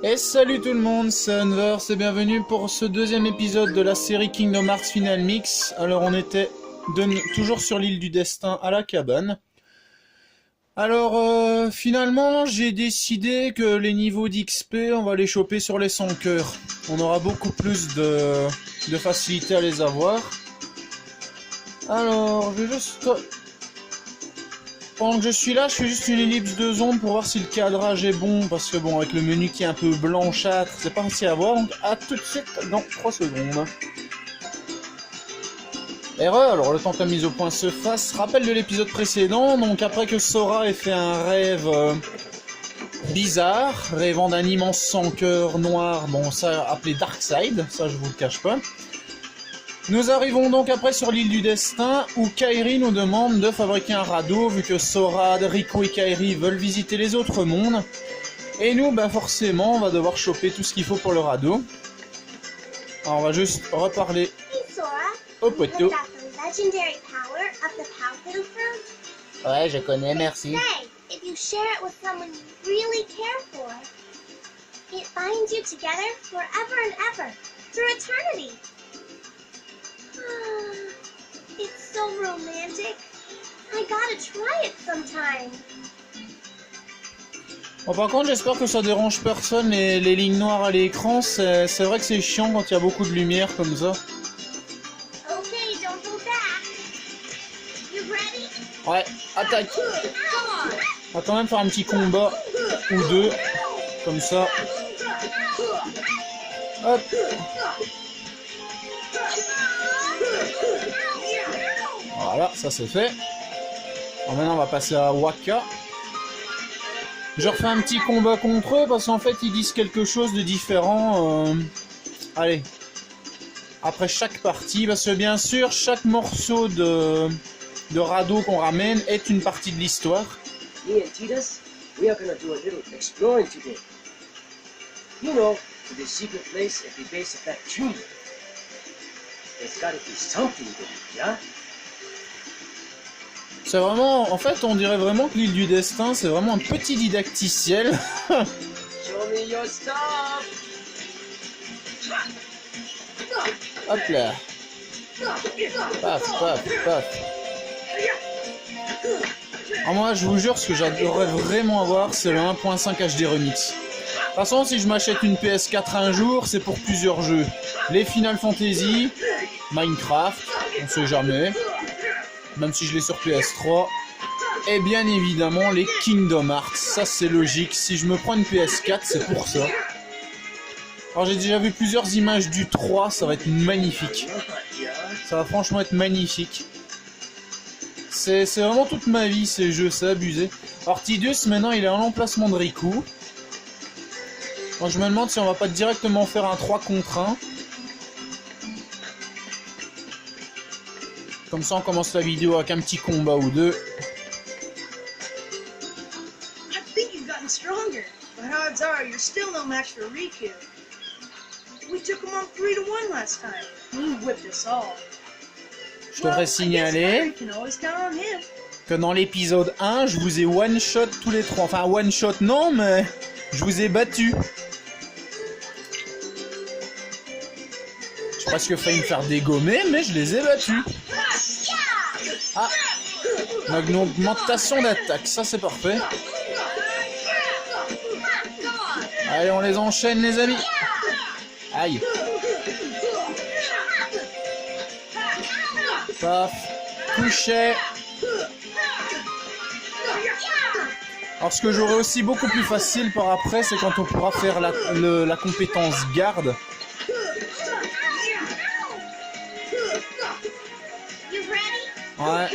Et salut tout le monde, c'est Unverse et bienvenue pour ce deuxième épisode de la série Kingdom Hearts Final Mix. Alors on était toujours sur l'île du destin à la cabane. Alors finalement j'ai décidé que les niveaux d'XP on va les choper sur les 100 cœurs. On aura beaucoup plus de facilité à les avoir. Alors je vais juste... Pendant que je suis là, je fais juste une ellipse de zone pour voir si le cadrage est bon, parce que bon, avec le menu qui est un peu blanchâtre, c'est pas facile à voir, donc à tout de suite dans 3 secondes. Alors le temps que la mise au point se fasse, rappel de l'épisode précédent, donc après que Sora ait fait un rêve bizarre, rêvant d'un immense sang cœur noir, bon ça appelé Darkseid, ça je vous le cache pas. Nous arrivons donc après sur l'île du destin où Kairi nous demande de fabriquer un radeau vu que Sora, Riku et Kairi veulent visiter les autres mondes. Et nous, bah forcément, on va devoir choper tout ce qu'il faut pour le radeau. Alors on va juste reparler au poteau. Ouais, je connais, merci. If you share it with someone you really care for, it binds you together forever and ever, through eternity. It's so romantic. I gotta try it sometime. Bon, par contre, j'espère que ça dérange personne les lignes noires à l'écran. C'est vrai que c'est chiant quand il y a beaucoup de lumière comme ça. Okay, don't go back. You ready? Ouais, attaque. Come On va quand même faire un petit combat ou deux, comme ça. Hop. Voilà, ça c'est fait. Alors maintenant on va passer à Wakka. Je refais un petit combat contre eux parce qu'en fait ils disent quelque chose de différent. Allez. Après chaque partie, parce que bien sûr chaque morceau de radeau qu'on ramène est une partie de l'histoire. Me and Titus, we are gonna do a little exploring today. You know, to the secret place at the base of that tree. There's gotta be something there, yeah? C'est vraiment, en fait, on dirait vraiment que l'île du destin, c'est vraiment un petit didacticiel. Show me your stuff! Hop là. Paf, paf, paf. Alors moi, je vous jure, ce que j'adorerais vraiment avoir, c'est le 1.5 HD Remix. De toute façon, si je m'achète une PS4 un jour, c'est pour plusieurs jeux. Les Final Fantasy, Minecraft, on sait jamais. Même si je l'ai sur PS3. Et bien évidemment, les Kingdom Hearts. Ça, c'est logique. Si je me prends une PS4, c'est pour ça. Alors, j'ai déjà vu plusieurs images du 3. Ça va être magnifique. Ça va franchement être magnifique. C'est vraiment toute ma vie, ces jeux. C'est abusé. Alors, Tidus, maintenant, il est en emplacement de Riku. Moi, je me demande si on va pas directement faire un 3 contre 1. Comme ça, on commence la vidéo avec un petit combat ou deux. I think you've gotten stronger, but odds are you're still no match for Riku. We took him on 3-1 last time. He whipped us all. Je devrais signaler Well, I guess Kairi can always count on him. que dans l'épisode 1, je vous ai one-shot tous les trois. Enfin, one-shot non, mais je vous ai battu. J'ai presque failli me faire dégommer, mais je les ai battus. Ah, une augmentation d'attaque, ça c'est parfait. Allez, on les enchaîne les amis. Aïe. Paf, couchet. Alors ce que j'aurai aussi beaucoup plus facile par après, c'est quand on pourra faire la compétence garde. Ouais.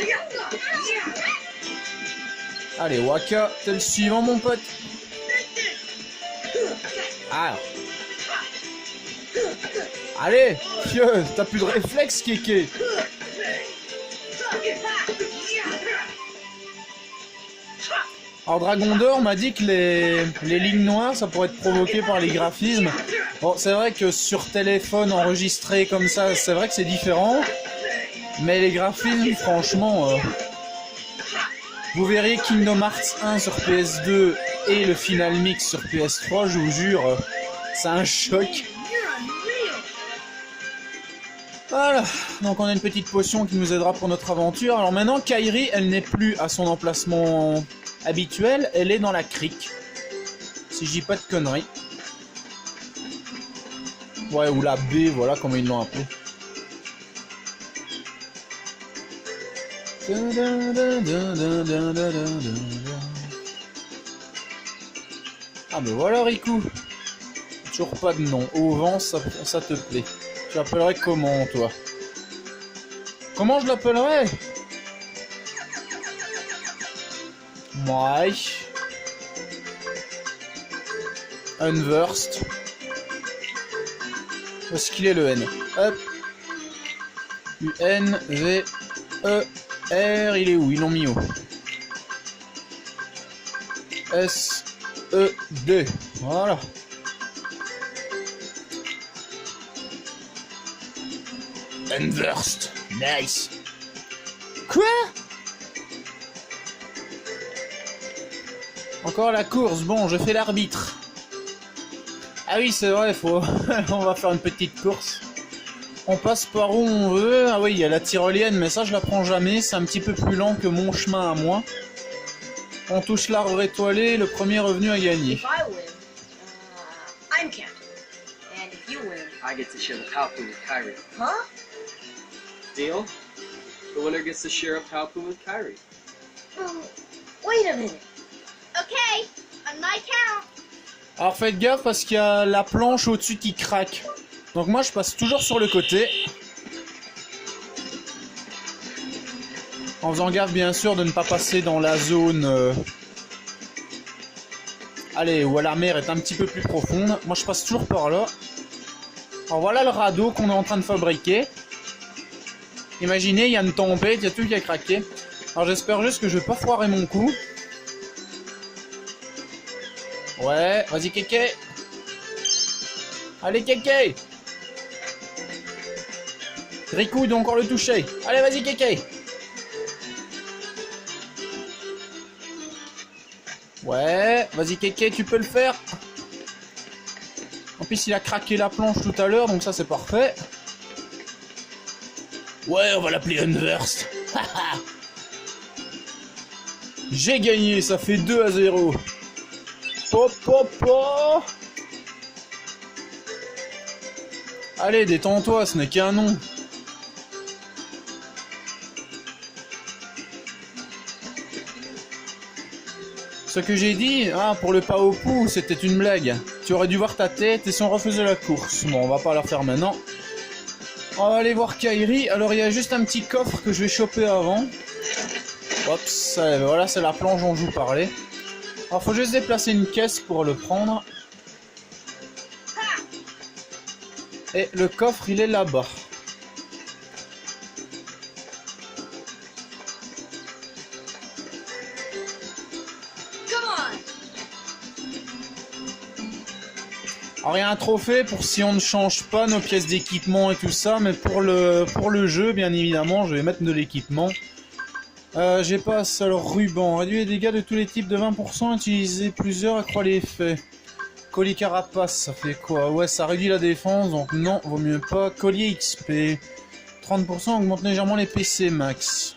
Allez, Wakka, t'es le suivant, mon pote. Ah. Allez, fieu, t'as plus de réflexe, kéké. Alors, Dragon d'Or m'a dit que les lignes noires, ça pourrait être provoqué par les graphismes. Bon, c'est vrai que sur téléphone enregistré comme ça, c'est vrai que c'est différent. Mais les graphismes, franchement, vous verrez Kingdom Hearts 1 sur PS2 et le Final Mix sur PS3, je vous jure, c'est un choc. Man, you're unreal. Voilà, donc on a une petite potion qui nous aidera pour notre aventure. Alors maintenant, Kairi, elle n'est plus à son emplacement habituel, elle est dans la crique. Si je dis pas de conneries. Ouais, ou la baie, voilà comment ils l'ont appelé. Ah ben voilà Riku. Toujours pas de nom. Au vent, ça te plaît. Tu l'appellerais comment toi? Comment je l'appellerais? Moi. Unversed. Où est-ce qu'il est le N? Hop. U-N-V-E-R. Il est où? Ils l'ont mis où? S-E-D. Voilà. Unversed. Nice. Quoi? Encore la course. Bon, je fais l'arbitre. Ah oui, c'est vrai, faut... on va faire une petite course. On passe par où on veut. Ah oui, il y a la tyrolienne, mais ça, je la prends jamais. C'est un petit peu plus lent que mon chemin à moi. On touche l'arbre étoilé, le premier revenu à gagner. If I win, I'm captain. And if you win, I get to share the Palpatine with Kyrie. huh? Deal? The winner gets to share a Palpatine with Kyrie. Wait a minute. Okay, on my count. Alors faites gaffe parce qu'il y a la planche au-dessus qui craque. Donc moi je passe toujours sur le côté. En faisant gaffe bien sûr de ne pas passer dans la zone... Allez, où la mer est un petit peu plus profonde. Moi je passe toujours par là. Alors voilà le radeau qu'on est en train de fabriquer. Imaginez, il y a une tempête, il y a tout qui a craqué. Alors j'espère juste que je vais pas foirer mon coup. Ouais, vas-y Kéké. Allez Kéké. Riku doit encore le toucher. Allez vas-y Kéké. Ouais, vas-y Kéké, tu peux le faire. En plus il a craqué la planche tout à l'heure, donc ça c'est parfait. Ouais, on va l'appeler Unversed. J'ai gagné, ça fait 2-0. Pop, pop, pop. Allez, détends-toi, ce n'est qu'un nom. Ce que j'ai dit, pour le pas au pou, c'était une blague. Tu aurais dû voir ta tête et si on refaisait la course. Bon, on va pas la faire maintenant. On va aller voir Kairi. Alors, il y a juste un petit coffre que je vais choper avant. Hop, voilà, c'est la planche dont je vous parlais. Alors, faut juste déplacer une caisse pour le prendre. Et le coffre, il est là-bas. Alors, il y a un trophée pour si on ne change pas nos pièces d'équipement et tout ça, mais pour le jeu, bien évidemment, je vais mettre de l'équipement. J'ai pas un seul ruban. Réduit les dégâts de tous les types de 20%. Utiliser plusieurs accroît l'effet. Collier carapace, ça fait quoi? Ouais, ça réduit la défense, donc non, vaut mieux pas. Collier XP. 30% augmente légèrement les PC max.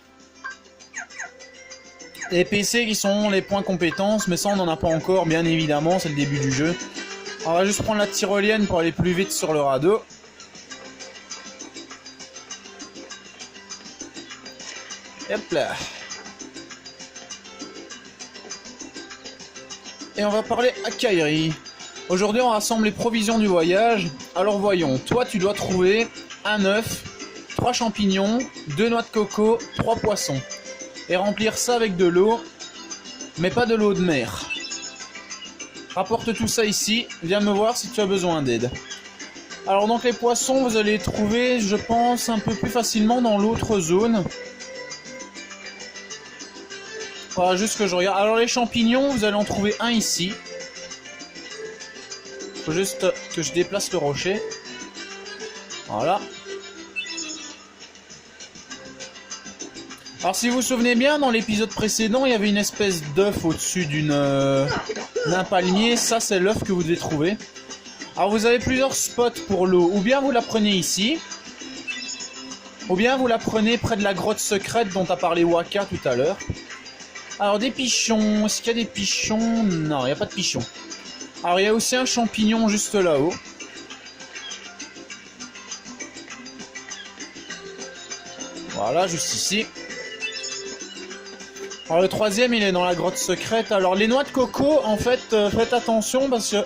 Les PC qui sont les points compétences, mais ça on n'en a pas encore, bien évidemment, c'est le début du jeu. On va juste prendre la tyrolienne pour aller plus vite sur le radeau. Hop là. Et on va parler à Kairi. Aujourd'hui, on rassemble les provisions du voyage. Alors voyons, toi tu dois trouver un œuf, 3 champignons, 2 noix de coco, 3 poissons. Et remplir ça avec de l'eau, mais pas de l'eau de mer. Rapporte tout ça ici, viens me voir si tu as besoin d'aide. Alors donc les poissons, vous allez les trouver, je pense, un peu plus facilement dans l'autre zone. Voilà, juste que je regarde. Alors les champignons, vous allez en trouver un ici. Faut juste que je déplace le rocher. Voilà. Alors si vous vous souvenez bien, dans l'épisode précédent, il y avait une espèce d'œuf au-dessus d'une d'un palmier. Ça, c'est l'œuf que vous devez trouver. Alors, vous avez plusieurs spots pour l'eau. Ou bien vous la prenez ici. Ou bien vous la prenez près de la grotte secrète dont a parlé Waka tout à l'heure. Alors, des pichons. Est-ce qu'il y a des pichons? Non, il n'y a pas de pichons. Alors, il y a aussi un champignon juste là-haut. Voilà, juste ici. Alors, le troisième, il est dans la grotte secrète. Alors, les noix de coco, en fait, faites attention parce que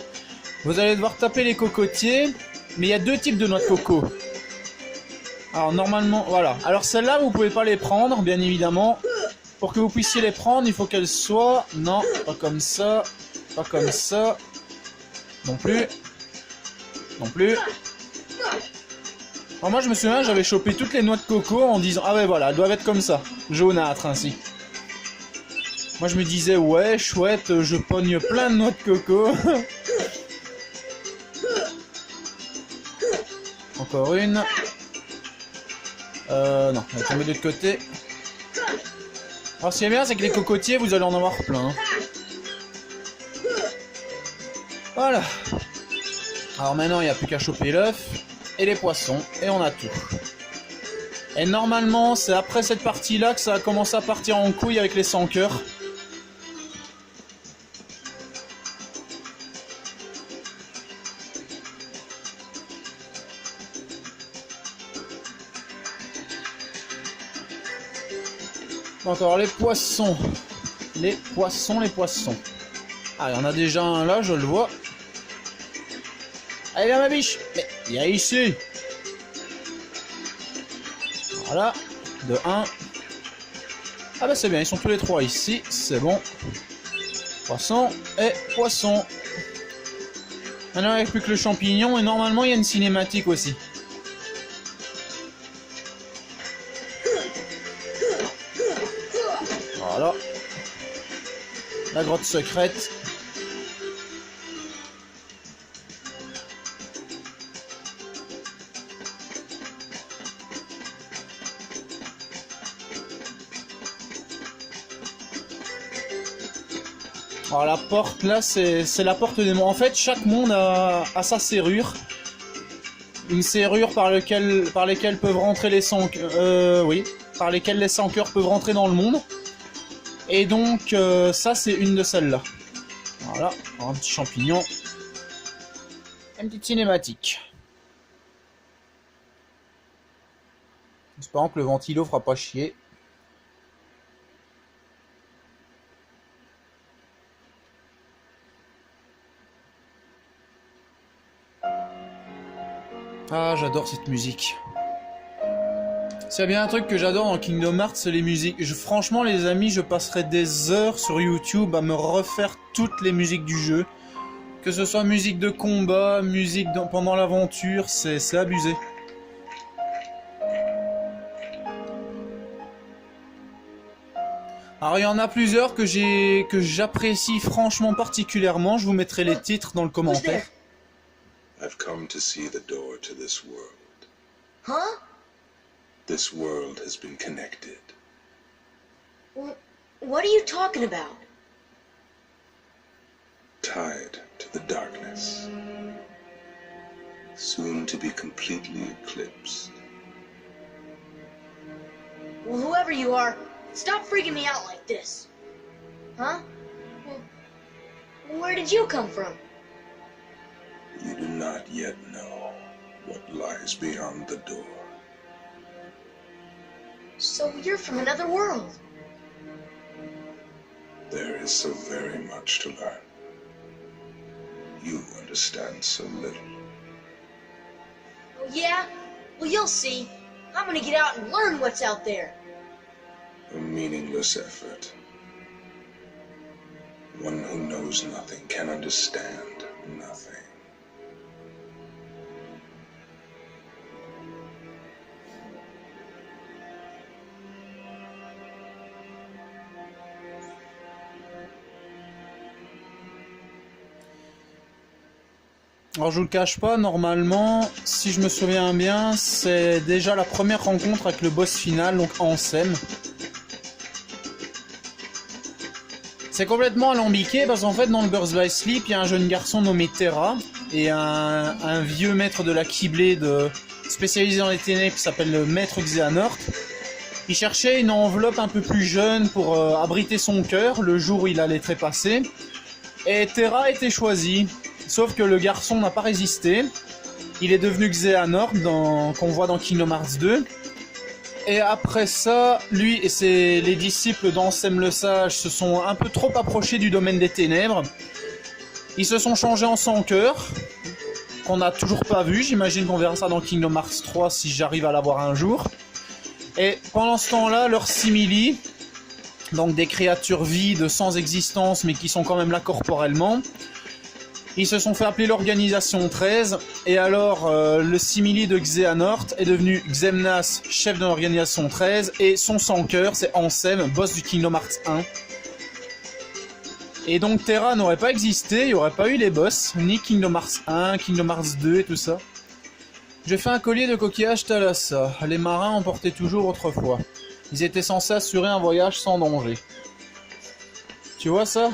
vous allez devoir taper les cocotiers. Mais il y a deux types de noix de coco. Alors, normalement, voilà. Alors, celles-là, vous pouvez pas les prendre, bien évidemment. Pour que vous puissiez les prendre, il faut qu'elles soient... Non, pas comme ça. Pas comme ça. Non plus. Non plus. Alors moi je me souviens, j'avais chopé toutes les noix de coco en disant ah ouais voilà, elles doivent être comme ça, jaunâtres ainsi. Moi je me disais ouais chouette, je pogne plein de noix de coco. Encore une. Non, on va tomber de l'autre côté. Alors ce qui est bien c'est que les cocotiers vous allez en avoir plein. Voilà. Alors maintenant, il n'y a plus qu'à choper l'œuf et les poissons et on a tout. Et normalement, c'est après cette partie-là que ça a commencé à partir en couille avec les 100 cœurs. Donc alors les poissons. Les poissons. Ah, il y en a déjà un là, je le vois. Allez, viens ma biche. Mais viens ici. Voilà. De 1. Ah bah c'est bien, ils sont tous les trois ici. C'est bon. Poisson et poisson. Maintenant, il n'y a plus que le champignon. Et normalement, il y a une cinématique aussi. Voilà. La grotte secrète. Alors la porte là, c'est la porte des mondes. En fait, chaque monde a sa serrure. Une serrure par lesquelles peuvent rentrer les 100 oui, par lesquelles les 100 cœurs peuvent rentrer dans le monde. Et donc ça c'est une de celles-là. Voilà, alors, un petit champignon. Une petite cinématique. Espérons que le ventilo fera pas chier. Ah, j'adore cette musique. S'il y a bien un truc que j'adore dans Kingdom Hearts, c'est les musiques. Franchement, les amis, je passerai des heures sur YouTube à me refaire toutes les musiques du jeu. Que ce soit musique de combat, musique pendant l'aventure, c'est abusé. Alors, il y en a plusieurs que j'apprécie franchement particulièrement. Je vous mettrai les titres dans le commentaire. I've come to see the door to this world. Huh? This world has been connected. What are you talking about? Tied to the darkness. Soon to be completely eclipsed. Well, whoever you are, stop freaking me out like this. Huh? Well, where did you come from? You do not yet know what lies beyond the door. So you're from another world. There is so very much to learn. You understand so little. Oh, yeah? Well, you'll see. I'm gonna get out and learn what's out there. A meaningless effort. One who knows nothing can understand nothing. Alors je vous le cache pas, normalement, si je me souviens bien, c'est déjà la première rencontre avec le boss final, donc Ansem. C'est complètement alambiqué parce qu'en fait dans le Birth by Sleep, il y a un jeune garçon nommé Terra et un vieux maître de la Keyblade spécialisé dans les ténèbres qui s'appelle le maître Xehanort. Il cherchait une enveloppe un peu plus jeune pour abriter son cœur le jour où il allait trépasser. Et Terra a été choisi, sauf que le garçon n'a pas résisté. Il est devenu Xehanort qu'on voit dans Kingdom Hearts 2. Et après ça, lui et les disciples d'Ansem le Sage se sont un peu trop approchés du domaine des ténèbres. Ils se sont changés en sans cœur, qu'on n'a toujours pas vu. J'imagine qu'on verra ça dans Kingdom Hearts 3 si j'arrive à l'avoir un jour. Et pendant ce temps-là, leurs simili, donc des créatures vides, sans existence, mais qui sont quand même là corporellement, ils se sont fait appeler l'Organisation 13, et alors le simili de Xehanort est devenu Xemnas, chef de l'Organisation 13, et son sans-cœur, c'est Ansem, boss du Kingdom Hearts 1. Et donc Terra n'aurait pas existé, il n'y aurait pas eu les boss, ni Kingdom Hearts 1, Kingdom Hearts 2 et tout ça. J'ai fait un collier de coquillages Thalassa, les marins en portaient toujours autrefois. Ils étaient censés assurer un voyage sans danger. Tu vois ça ?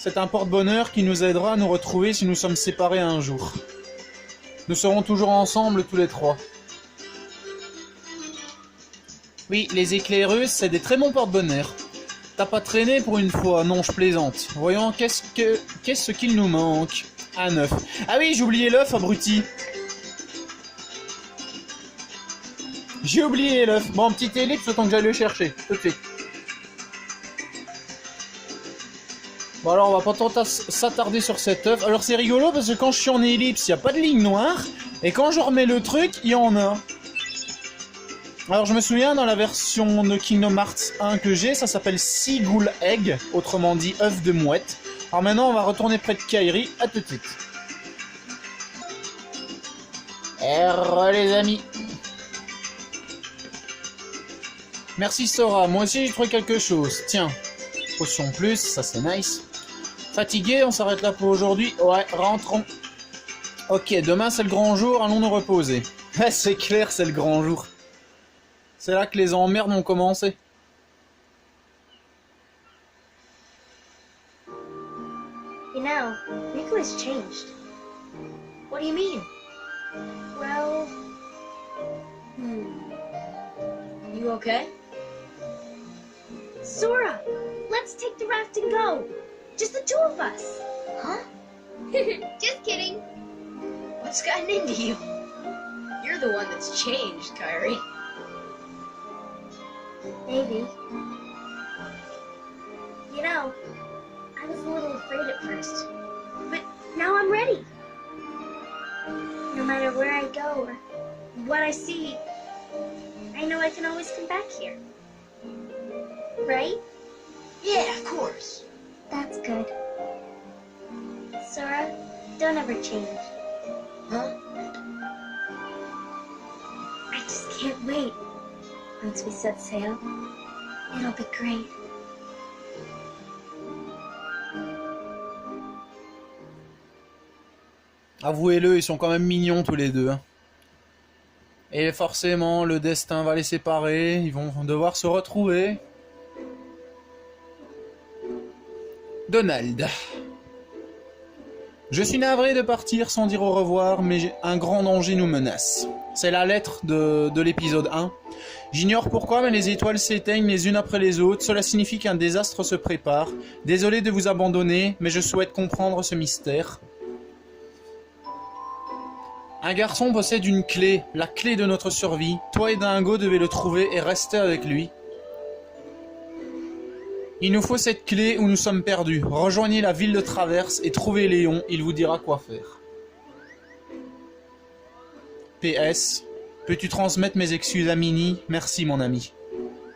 C'est un porte-bonheur qui nous aidera à nous retrouver si nous sommes séparés un jour. Nous serons toujours ensemble tous les trois. Oui, les éclaireuses, c'est des très bons porte-bonheur. T'as pas traîné pour une fois, non je plaisante. Voyons, qu'est-ce qu'il nous manque? Un œuf. Ah oui, j'ai oublié l'œuf, abruti. J'ai oublié l'œuf. Bon, petite ellipse, autant que j'aille le chercher, tout de suite. Bon alors, on va pas tant s'attarder sur cet œuf. Alors c'est rigolo parce que quand je suis en ellipse, il n'y a pas de ligne noire. Et quand je remets le truc, il y en a. Alors je me souviens dans la version de Kingdom Hearts 1 que j'ai, ça s'appelle Seagull Egg, autrement dit œuf de mouette. Alors maintenant on va retourner près de Kairi, à tout de suite. R les amis. Merci Sora, moi aussi j'ai trouvé quelque chose. Tiens, potion plus, ça c'est nice. Fatigué, on s'arrête là pour aujourd'hui. Ouais, rentrons. Ok, demain c'est le grand jour, allons nous reposer. C'est clair, c'est le grand jour. C'est là que les emmerdes ont commencé. You know, Riku has changed. What do you mean? Well, You okay? Sora, let's take the raft and go. Just the two of us. Huh? Just kidding. What's gotten into you? You're the one that's changed, Kairi. Maybe. You know, I was a little afraid at first, but now I'm ready. No matter where I go or what I see, I know I can always come back here. Right? Yeah, of course. That's good. Sora, don't ever change. Huh? I just can't wait. Once we set sail, it'll be great. Avouez-le, ils sont quand même mignons tous les deux. Hein. Et forcément, le destin va les séparer, ils vont devoir se retrouver. Donald. Je suis navré de partir sans dire au revoir, mais un grand danger nous menace. C'est la lettre de l'épisode 1. J'ignore pourquoi, mais les étoiles s'éteignent les unes après les autres. Cela signifie qu'un désastre se prépare. Désolé de vous abandonner, mais je souhaite comprendre ce mystère. Un garçon possède une clé, la clé de notre survie. Toi et Dingo devez le trouver et rester avec lui. Il nous faut cette clé ou nous sommes perdus. Rejoignez la ville de Traverse et trouvez Léon, il vous dira quoi faire. PS, peux-tu transmettre mes excuses à Minnie? Merci mon ami.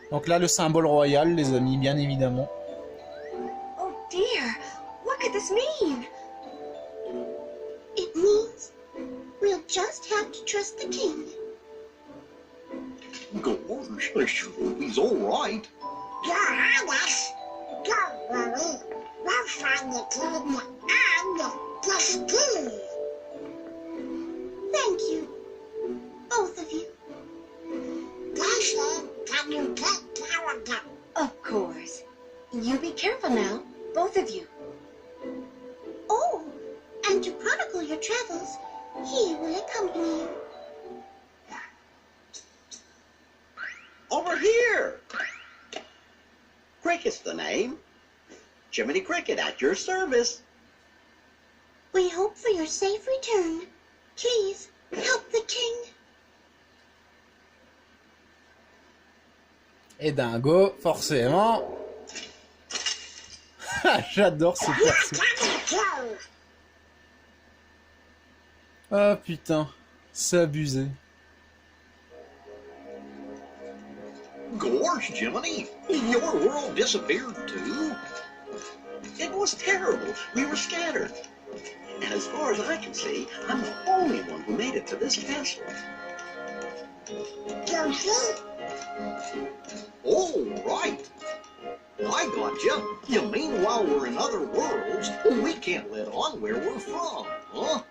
Donc là le symbole royal les amis, bien évidemment. Oh dear, what could this mean? It means we'll just have to trust the king. Gosh, he's all right. Your Highness, don't worry. We'll find the king and the king. Thank you, both of you. Dasher, can you take care of them? Of course. You to chronicle your travels, he will accompany you. Over here! Cricket's the name. Jiminy Cricket at your service. We hope for your safe return. Please, help the king. Et Dingo, forcément. J'adore ce perso. Ah putain, c'est abusé. Gorge, Jiminy, your world disappeared too. It was terrible. We were scattered. And as far as I can see, I'm the only one who made it to this castle. Oh, right. I gotcha. You mean while we're in other worlds, we can't let on where we're from, huh?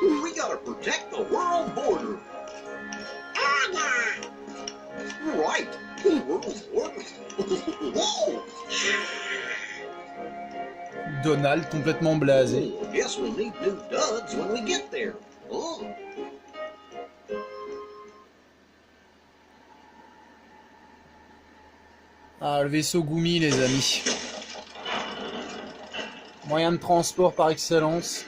We gotta protect the world border. Right. World border. Whoa! Donald complètement blasé. Oh, guess we'll need new duds when we get there. Oh. Ah, le vaisseau Gumi, les amis. Moyen de transport par excellence.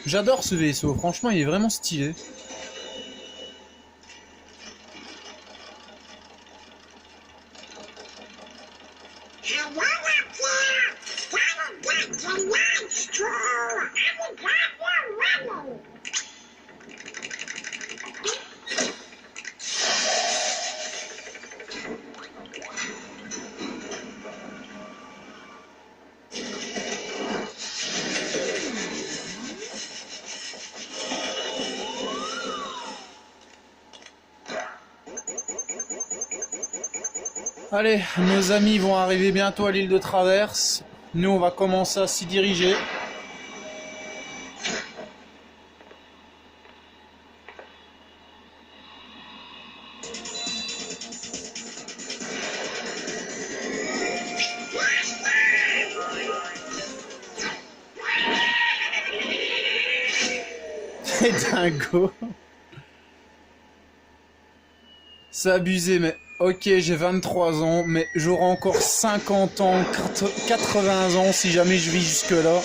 J'adore ce vaisseau, franchement il est vraiment stylé. Allez, nos amis vont arriver bientôt à l'île de Traverse. Nous, on va commencer à s'y diriger. C'est dingo. C'est abusé, mais... Ok, j'ai 23 ans, mais j'aurai encore 50 ans, 80 ans si jamais je vis jusque-là.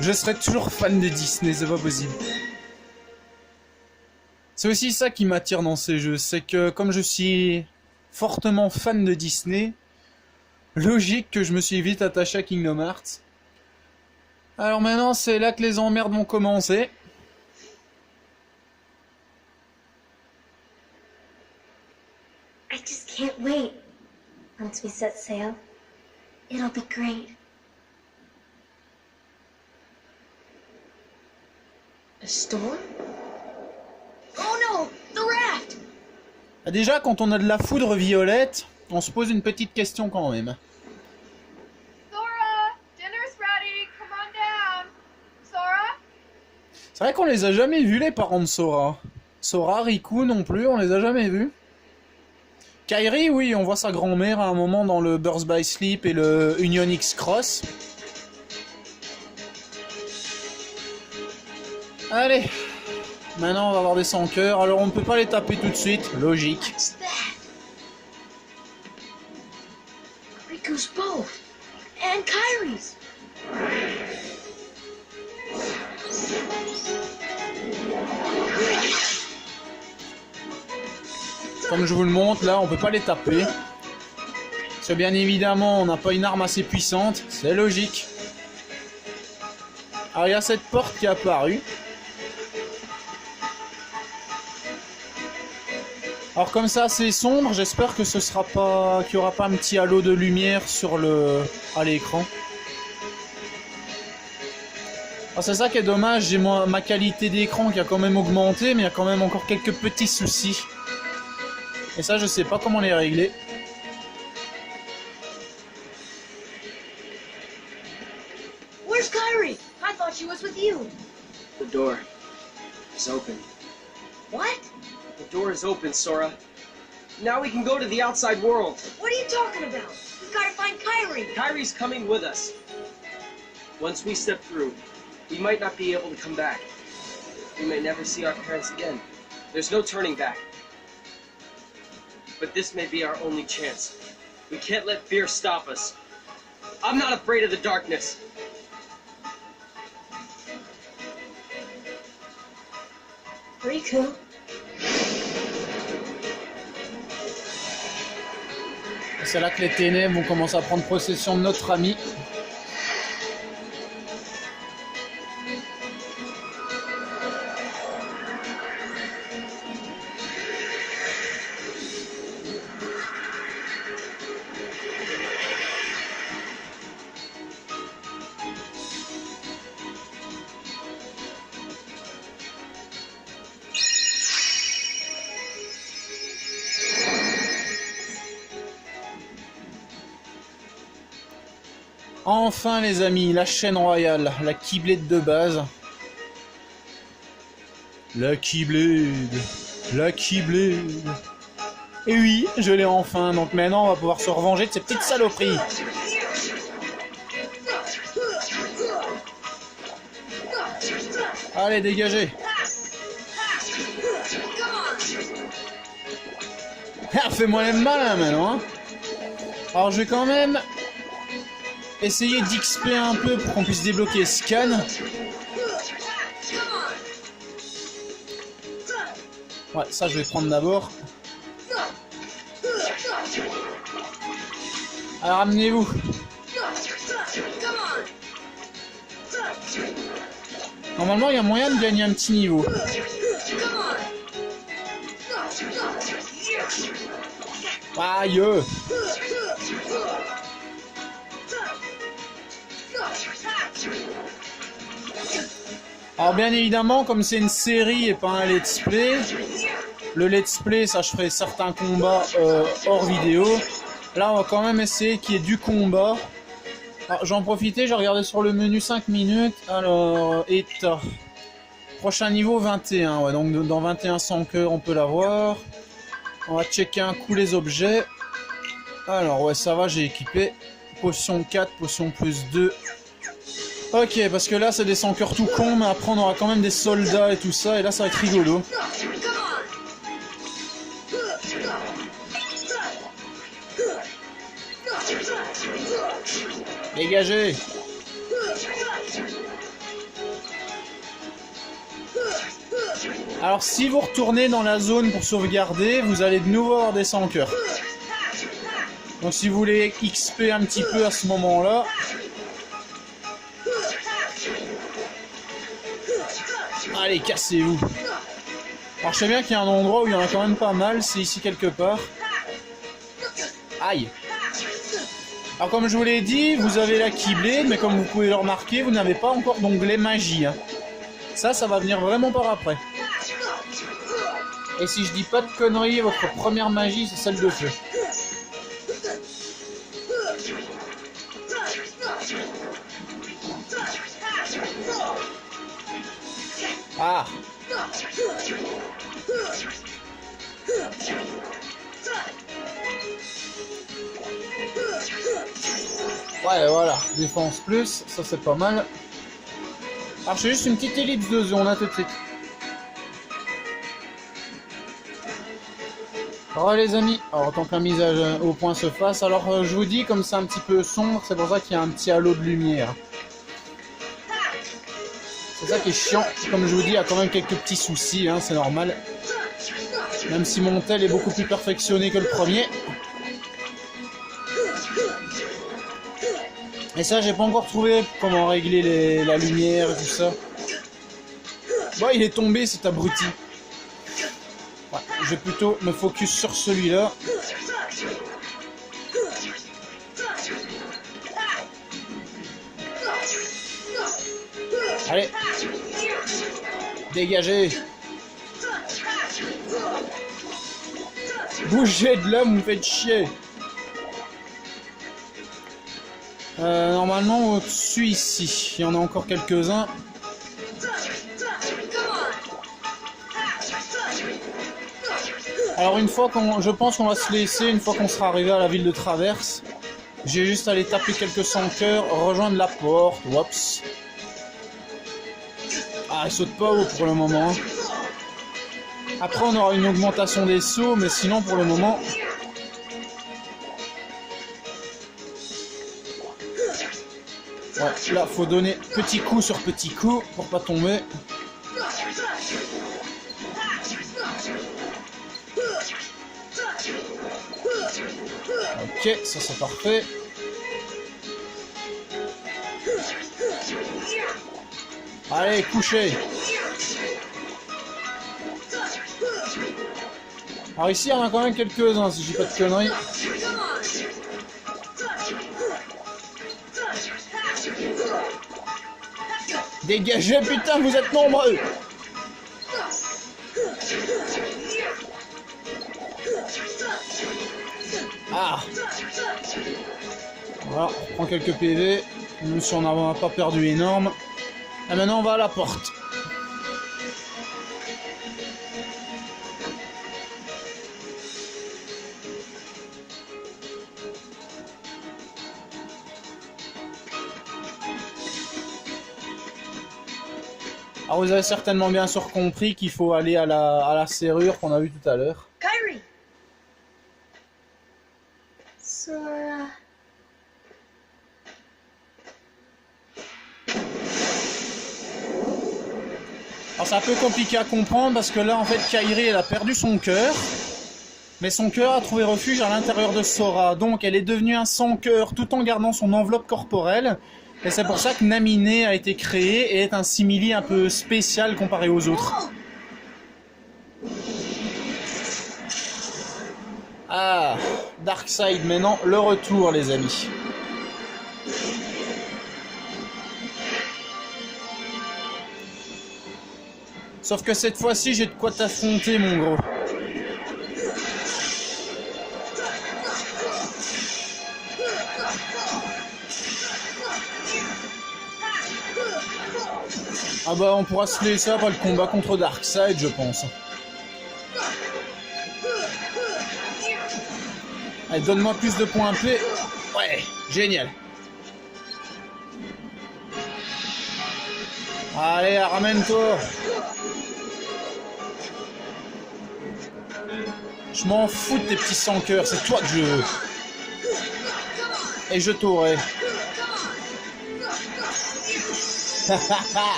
Je serai toujours fan de Disney, c'est pas possible. C'est aussi ça qui m'attire dans ces jeux, c'est que comme je suis fortement fan de Disney, logique que je me suis vite attaché à Kingdom Hearts. Alors maintenant, c'est là que les emmerdes vont commencer. I just can't wait. Once we set sail, it'll be great. A storm? Oh no! The raft! Déjà, quand on a de la foudre violette, on se pose une petite question quand même. Sora, dinner's ready. Come on down. Sora? C'est vrai qu'on les a jamais vus, les parents de Sora. Sora, Riku non plus, on les a jamais vus. Kairi, oui, on voit sa grand-mère à un moment dans le Birth by Sleep et le Union X Cross. Allez, maintenant on va avoir des sans-cœurs, alors on ne peut pas les taper tout de suite, logique. What's that? Riku's bow. And Kairi's. Comme je vous le montre, là, on peut pas les taper. Parce que bien évidemment, on n'a pas une arme assez puissante. C'est logique. Alors, il y a cette porte qui est apparue. Alors, comme ça, c'est sombre. J'espère que ce sera pas... qu'il n'y aura pas un petit halo de lumière sur à l'écran. Alors, c'est ça qui est dommage. J'ai ma qualité d'écran qui a quand même augmenté, mais il y a quand même encore quelques petits soucis. Et ça, je sais pas comment les régler. Where's Kairi? I thought she was with you. The door is open. What? The door is open, Sora. Now we can go to the outside world. What are you talking about? We gotta find Kyrie. Kyrie's coming with us. Once we step through, we might not be able to come back. We may never see our parents again. There's no turning back. But this may be our only chance. We can't let fear stop us. I'm not afraid of the darkness. Riku. C'est là que les ténèbres vont commencer à prendre possession de notre ami. Enfin les amis, la chaîne royale, la Keyblade de base. La Keyblade, la Keyblade. Et oui, je l'ai enfin, donc maintenant on va pouvoir se revenger de ces petites saloperies. Allez, dégagez. Ah, fais-moi les malins maintenant, hein. Alors je vais quand même essayer d'XP un peu pour qu'on puisse débloquer Scan. Ouais, ça je vais prendre d'abord. Alors ramenez-vous. Normalement il y a moyen de gagner un petit niveau. Aïe. Alors bien évidemment, comme c'est une série et pas un let's play, le let's play, ça je ferai certains combats hors vidéo. Là on va quand même essayer qu'il y ait du combat. J'en profitais, j'ai regardé sur le menu 5 minutes. Alors, état. Prochain niveau 21, ouais, donc dans 21 sans cœur on peut l'avoir. On va checker un coup les objets. Alors ouais, ça va, j'ai équipé. Potion 4, potion plus 2. Ok, parce que là c'est des sans cœur tout con, mais après on aura quand même des soldats et tout ça, et là ça va être rigolo. Dégagez. Alors si vous retournez dans la zone pour sauvegarder, vous allez de nouveau avoir des sans cœur. Donc si vous voulez XP un petit peu à ce moment-là, allez, cassez-vous. Alors je sais bien qu'il y a un endroit où il y en a quand même pas mal, c'est ici quelque part. Aïe. Alors comme je vous l'ai dit, vous avez la Keyblade, mais comme vous pouvez le remarquer, vous n'avez pas encore d'onglet magie. Hein. Ça va venir vraiment par après. Et si je dis pas de conneries, votre première magie c'est celle de feu. Ah. Ouais, voilà, défense plus, ça c'est pas mal. Alors je fais juste une petite ellipse de zone, à tout de suite. Alors les amis, alors tant que la mise au point se fasse, alors je vous dis comme c'est un petit peu sombre, c'est pour ça qu'il y a un petit halo de lumière. C'est ça qui est chiant, comme je vous dis, il y a quand même quelques petits soucis, hein, c'est normal. Même si mon tel est beaucoup plus perfectionné que le premier. Et ça, j'ai pas encore trouvé comment régler la lumière et tout ça. Bon, il est tombé cet abruti. Ouais, je vais plutôt me focus sur celui-là. Allez. Dégagez. Bougez de là, vous me faites chier. Normalement au-dessus ici, il y en a encore quelques-uns. Alors une fois je pense qu'on va se laisser, une fois qu'on sera arrivé à la ville de Traverse. J'ai juste à aller taper quelques 100 cœurs, rejoindre la porte, whoops. Ah, il saute pas haut pour le moment. Après on aura une augmentation des sauts, mais sinon pour le moment... Ouais, là faut donner petit coup sur petit coup pour pas tomber. Ok, ça c'est parfait. Allez, couchez. Alors ici, il y en a quand même quelques-uns, si je dis pas de conneries. Dégagez, putain, vous êtes nombreux. Ah. Voilà, on prend quelques PV, même si on n'a pas perdu énorme. Et maintenant, on va à la porte. Alors vous avez certainement bien sûr compris qu'il faut aller à la serrure qu'on a vue tout à l'heure. Kyrie! Sora. Alors c'est un peu compliqué à comprendre parce que là en fait Kairi elle a perdu son cœur. Mais son cœur a trouvé refuge à l'intérieur de Sora. Donc elle est devenue un sans cœur tout en gardant son enveloppe corporelle. Et c'est pour ça que Naminé a été créé et est un simili un peu spécial comparé aux autres. Ah, Darkseid maintenant, le retour les amis. Sauf que cette fois-ci j'ai de quoi t'affronter mon gros. Ah bah on pourra se laisser après le combat contre Darkseid je pense. Allez, donne-moi plus de points P. Ouais, génial. Allez, ramène-toi. Je m'en fous de tes petits sans-cœurs, c'est toi que je veux. Et je t'aurai.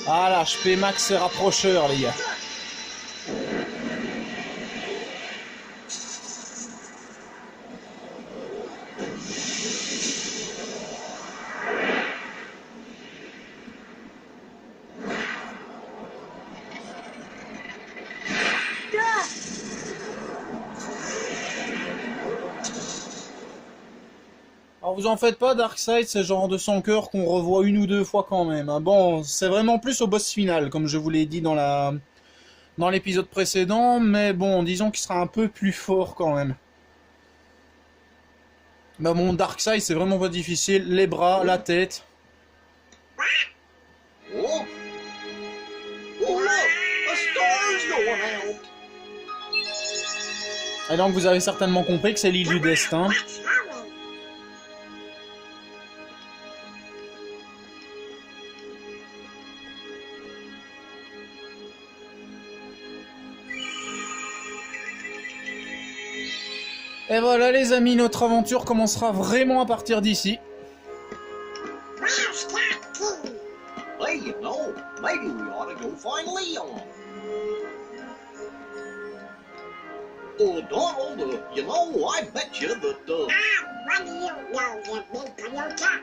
Voilà, HP max et rapprocheur les gars. Alors vous en faites pas, Darkseid, c'est le genre de sans cœur qu'on revoit une ou deux fois quand même. Hein. Bon, c'est vraiment plus au boss final, comme je vous l'ai dit dans l'épisode précédent, mais bon, disons qu'il sera un peu plus fort quand même. Bah bon, Darkseid, c'est vraiment pas difficile. Les bras, la tête. Oh! Oh look! A star's going out! Et donc vous avez certainement compris que c'est l'île du destin. Et voilà les amis, notre aventure commencera vraiment à partir d'ici. Hey, you know, maybe we ought to go find Leon. Oh, Donald, you know, I bet you that, What do you know, you big palooka?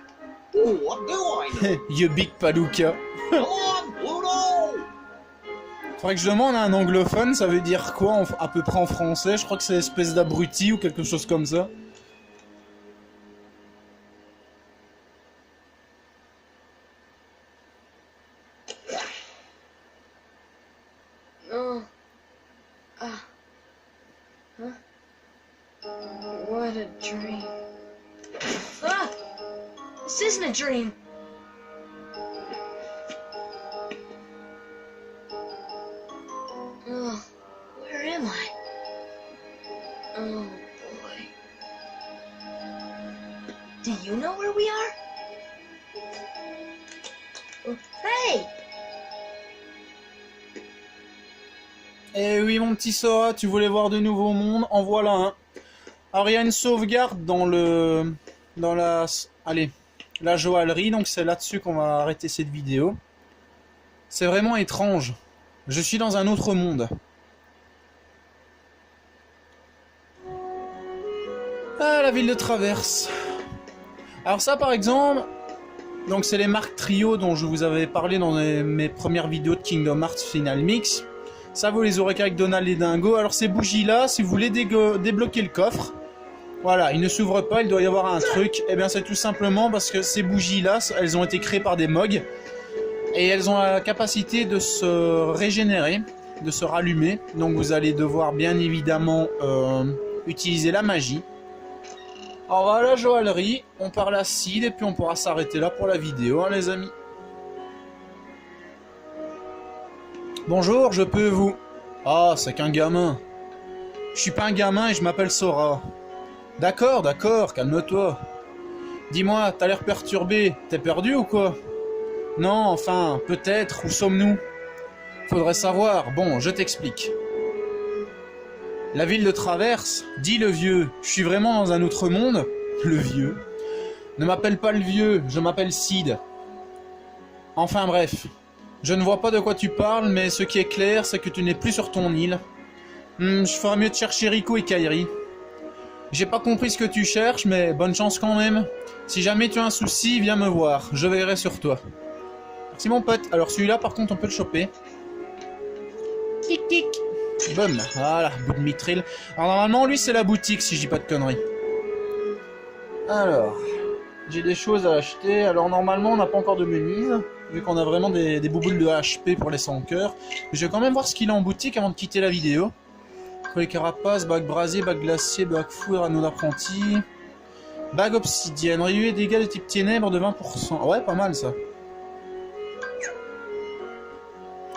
oh, what do I know? You big palooka. Come on, Pluto! Faudrait que je demande à un anglophone, ça veut dire quoi à peu près en français? Je crois que c'est espèce d'abruti ou quelque chose comme ça. Oh. Ah. Huh? What a dream. Ah! This isn't a dream. Oh, where am I? Do you know where we are? Oh, hey! Eh oui, mon petit Sora, tu voulais voir de nouveaux mondes, en voilà un. Alors, il y a une sauvegarde dans la joaillerie, donc c'est là-dessus qu'on va arrêter cette vidéo. C'est vraiment étrange. Je suis dans un autre monde. Ah, la ville de Traverse. Alors ça, par exemple, donc c'est les marques Trio dont je vous avais parlé dans mes premières vidéos de Kingdom Hearts Final Mix. Ça, vous les aurez qu'avec Donald et Dingo. Alors ces bougies-là, si vous voulez débloquer le coffre, voilà, il ne s'ouvre pas, il doit y avoir un truc. Et bien c'est tout simplement parce que ces bougies-là, elles ont été créées par des Mogs. Et elles ont la capacité de se régénérer, de se rallumer. Donc vous allez devoir bien évidemment utiliser la magie. Alors voilà la joaillerie, on part la Sid et puis on pourra s'arrêter là pour la vidéo, hein, les amis. Bonjour, je peux vous... Ah, c'est qu'un gamin. Je suis pas un gamin et je m'appelle Sora. D'accord, d'accord, calme-toi. Dis-moi, t'as l'air perturbé, t'es perdu ou quoi? Non, enfin, peut-être, où sommes-nous? Faudrait savoir, bon, je t'explique. La ville de Traverse, dit le vieux, je suis vraiment dans un autre monde? Le vieux. Ne m'appelle pas le vieux, je m'appelle Sid. Enfin bref, je ne vois pas de quoi tu parles, mais ce qui est clair, c'est que tu n'es plus sur ton île. Je ferais mieux de chercher Rico et Kairi. J'ai pas compris ce que tu cherches, mais bonne chance quand même. Si jamais tu as un souci, viens me voir, je veillerai sur toi. Merci mon pote. Alors celui-là, par contre, on peut le choper. Kick, kick. Boum, voilà, bout de mitril. Alors normalement, lui, c'est la boutique, si je dis pas de conneries. Alors, j'ai des choses à acheter. Alors normalement, on n'a pas encore de menus, vu qu'on a vraiment des bouboules de HP pour les 100 cœurs. Je vais quand même voir ce qu'il a en boutique avant de quitter la vidéo. Collet carapace, bague brasier, bague glacier, bague foudre, anneau d'apprenti. Bague obsidienne, réduit dégâts de type ténèbres de 20%. Ouais, pas mal ça.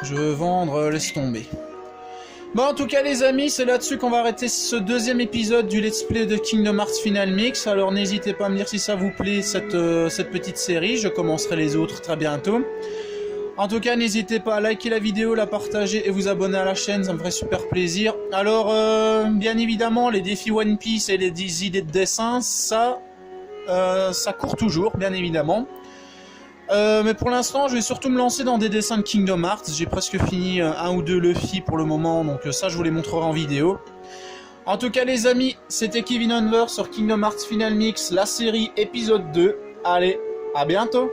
Je veux vendre, laisse tomber. Bon, en tout cas les amis, c'est là-dessus qu'on va arrêter ce deuxième épisode du Let's Play de Kingdom Hearts Final Mix. Alors n'hésitez pas à me dire si ça vous plaît, cette petite série. Je commencerai les autres très bientôt. En tout cas, n'hésitez pas à liker la vidéo, la partager et vous abonner à la chaîne, ça me ferait super plaisir. Alors, bien évidemment, les défis One Piece et les idées de dessin, ça court toujours, bien évidemment. Mais pour l'instant, je vais surtout me lancer dans des dessins de Kingdom Hearts. J'ai presque fini un ou deux Luffy pour le moment, donc ça, je vous les montrerai en vidéo. En tout cas, les amis, c'était Kevin Hunver sur Kingdom Hearts Final Mix, la série épisode 2. Allez, à bientôt!